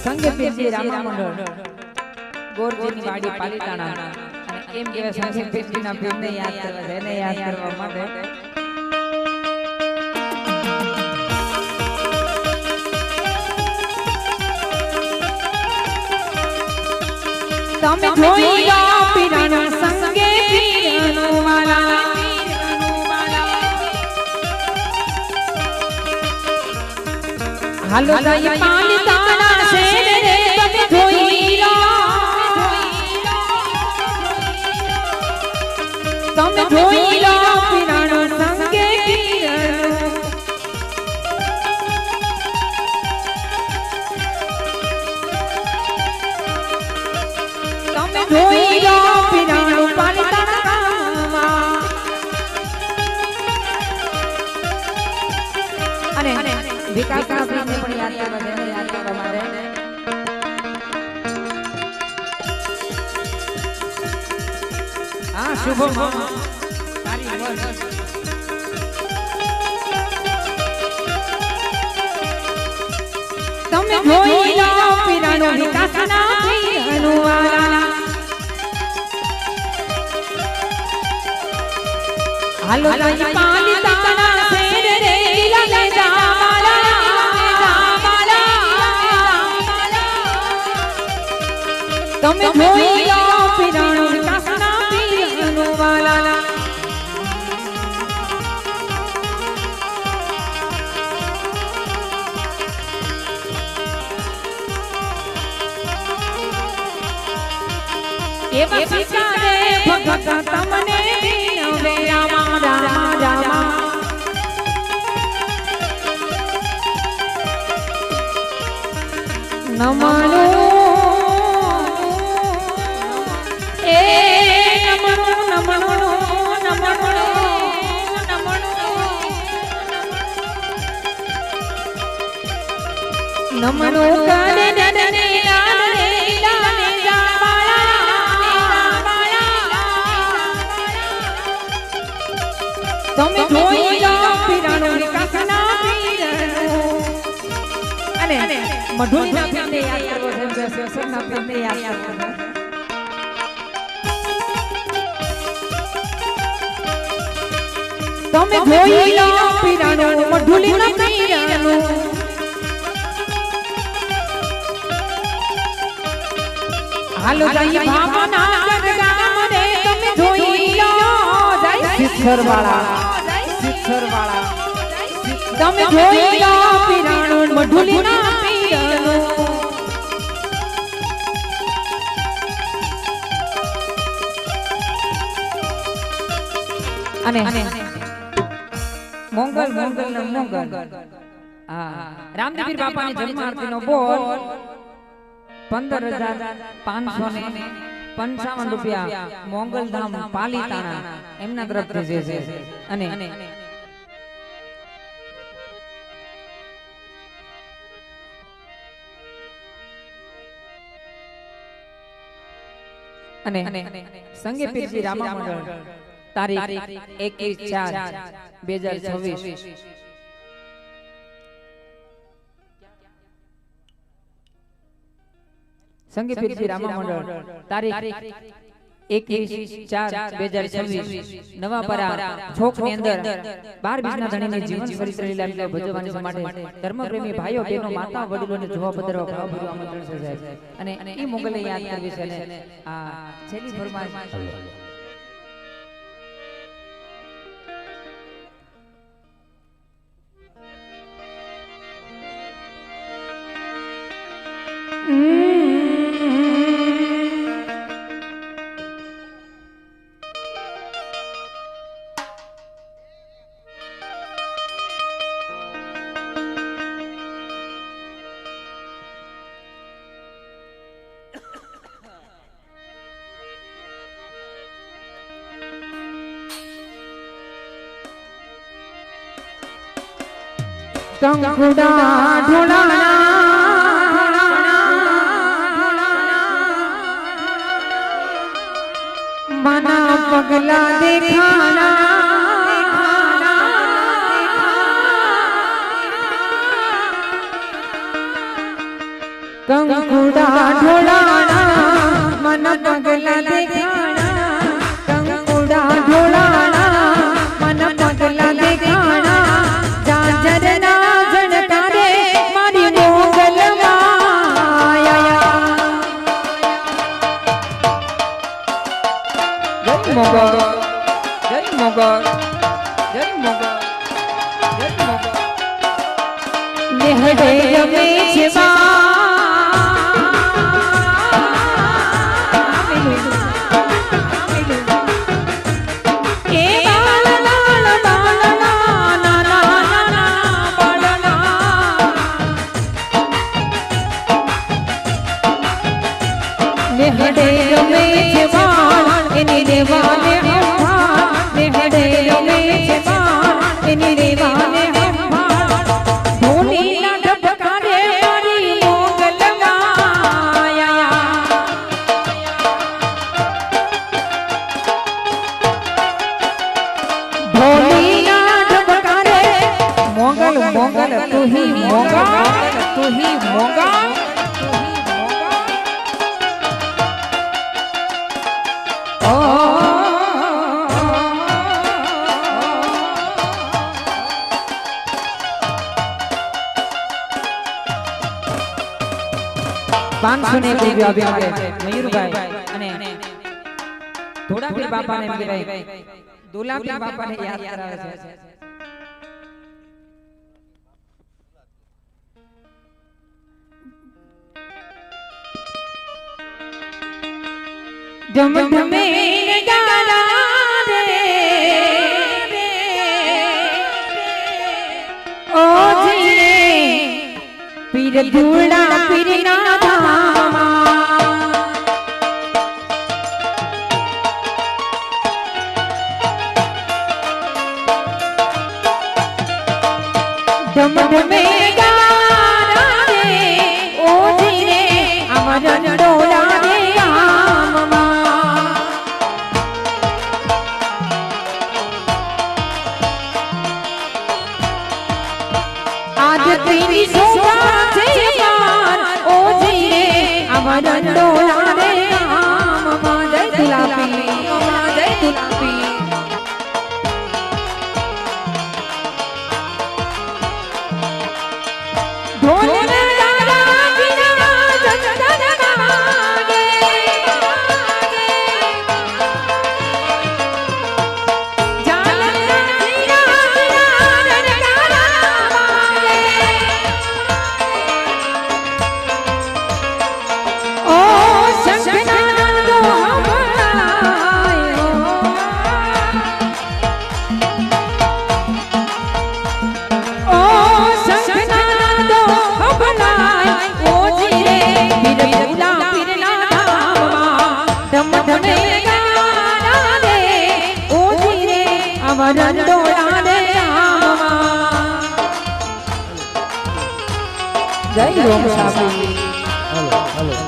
સંગે પીરજી રામા મંડળ ગોરજીની વાડી પાલીતાણા અને એમ કે સંગે પીરજીના પીરને યાદ કરવા છે, એને યાદ કરવા માટે તમે જોઈ લો પીરાના સંગે પીરનું વાલા હાલો જાય પાલીતાણા શેર રે તમે જોઈ લો તમે જોઈ લો પીરાના સંગે પીરનું તમે જોઈ લો પીરાનું પાલીતાણામાં અને વિકાસના પ્રેમને પણ યાદ કરવા દે, યાદ કરવા માટે હા શુભ તારી વર્ષ તમે જોઈ લો પીરાનો વિકાસના પીરનું વાલા હાલો જાય પાલીતાણા શેર રે લીલા જામાલા તમે જોઈ લો પીરાનો વિકાસના પીરનું વાલા એવા શિકારે ભગત તમને વિનવે રામા રામા રામા નમનો એ નમનો નમનો નમનો નમનો નમનો કરે નને લાલે લાલે તમે જોઈ લો પીરાનો વિકાસના પીરનું અને મઢુલીના પીરને યાદ કરવો છે, શેષના પીરને યાદ કરવો તમે જોઈ લો પીરાનો મઢુલીના પીરનું હાલો જાય ભાવના ગામ રે તમે જોઈ લો જાય સિત્સરવાળા તમે જોઈ લો પીરાનો મઢુલીના પીરનું અને મોંગલ મોંગલ ને મોંગલ હા રામદેવીર બાપાની જન્મારતીનો બોલ 15,555 રૂપિયા મોંગલધામ પાલીતાણા એમના તરફથી છે અને સંગે પીરજી રામા મંડળ તારીખ 21/4/2026 સંગે પીરજી રામા મંડળ તારીખ 21/4/2026 નવાપરા છોકની અંદર 12 બીજના ધણીની જીવન ચરિત્ર લીલા ભજવવાની માટે ધર્મપ્રેમી ભાઈઓ બહેનો માતા વડીલોને જોવા પધારવા ભાવભર્યું આમંત્રણ છે સાહેબ અને ઈ મોગલને યાદ કરવી છે અને આ છેલ્લી ફરમાઈશ કંકુડા ઢોળાણા મના પગલા દેખાણા कंकुड़ा ढोलाना मन पगला देखाना कंकुड़ा ढोलाना मन पगला देखाना जाजरना जड़कारे मारी मोगल माया जय मोगल जय मोगल जय मोगल जय मोगल नेहडे रमेशवा नेहडे रमेशवान इनी देवाने अम्मा नेहडे रमेशवान इनी देवाने अम्मा धोनी ना ढबकारे मारी मोगल माया धोनी ना ढबकारे मोगल मोगल तू ही मोगल પાંચસોને રૂપિયા આપી મારે મયુરભાઈ અને ધોળાપીર બાપાને એમ કહેવાય દોલાપીર બાપાને યાદ કરાવે છે જમ ધમે ગાલા રે ઓ જી પીર ધૂળા પીર ના ધામા ધમ ધમે ગાલા રે ઓ જી રે અમર ડોલા રે आज तेरी शोभा से पार ओ जी रे अमरन डोला रे मामा जय दुलापी मामा जय दुलापी ढोल में गाना बिना जगदन मागे जालन जीना रन गाना ओ शंखनाद दो हमायो ओ शंखनाद दो हमायो ओ जी रे पीर भूला पीर ना धामा धम धमे गाना रे ओ जी रे अमरन डोला रे आमा जय रोम साबी हेलो हेलो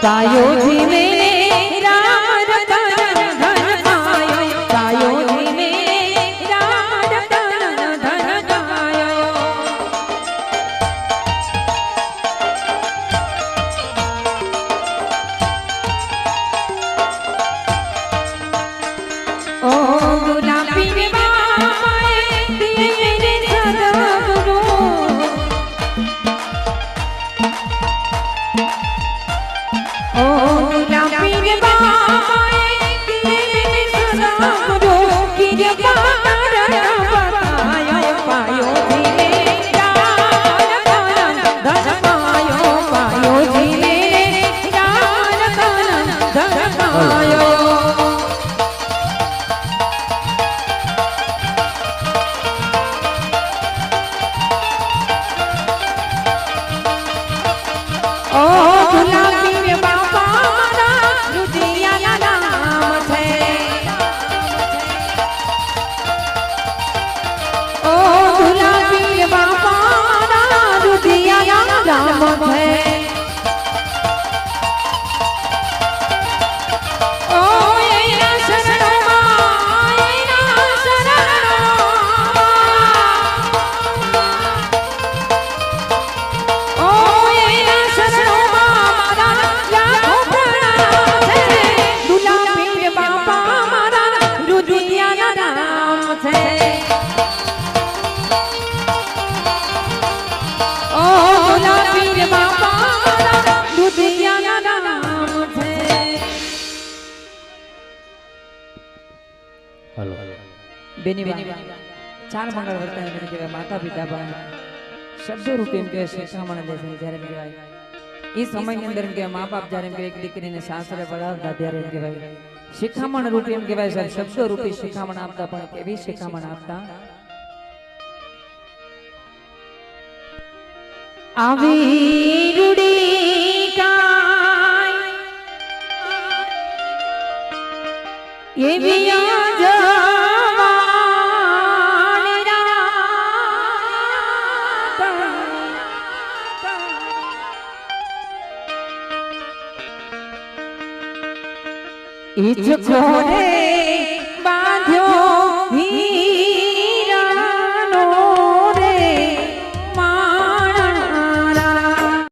तायो जी में राम रतन धन पायो तायो जी में राम रतन धन पायो ओ गुलाबी रे बाए दिए रे सदगुरु ओ गुलाबी रे बाए दिए रे सदगुरु किरे बार बतायो पायो धीरे यार कनन धन पायो पायो धीरे यार कनन धन पायो ओ गुलाबी रे बापा मारा रुदिया ना नाम छे ओ गुलाबी रे बापा मारा रुदिया ना नाम छे ओ एना शरणमा एना शरण છે ઓ ગુલાબી બાપા દુધિયાના નામ છે હાલો બેની ચાર મંગળ વર્તન એમ કહેવાય માતા પિતા પણ શબ્દ રૂપે એમ કહેવાય શિખામણ દે છે જ્યારે એમ કહેવાય એ સમયની અંદર એમ કહેવાય મા બાપ જ્યારે એમ કહેવાય એક દીકરીને સાસરે પડાવતા ત્યારે એમ કહેવાય શિખામણ રૂપે એમ કહેવાય સાહેબ શબ્દ રૂપે શિખામણ આપતા પણ કેવી શિખામણ આપતા આવી રૂડી કાય એવી इच खोरे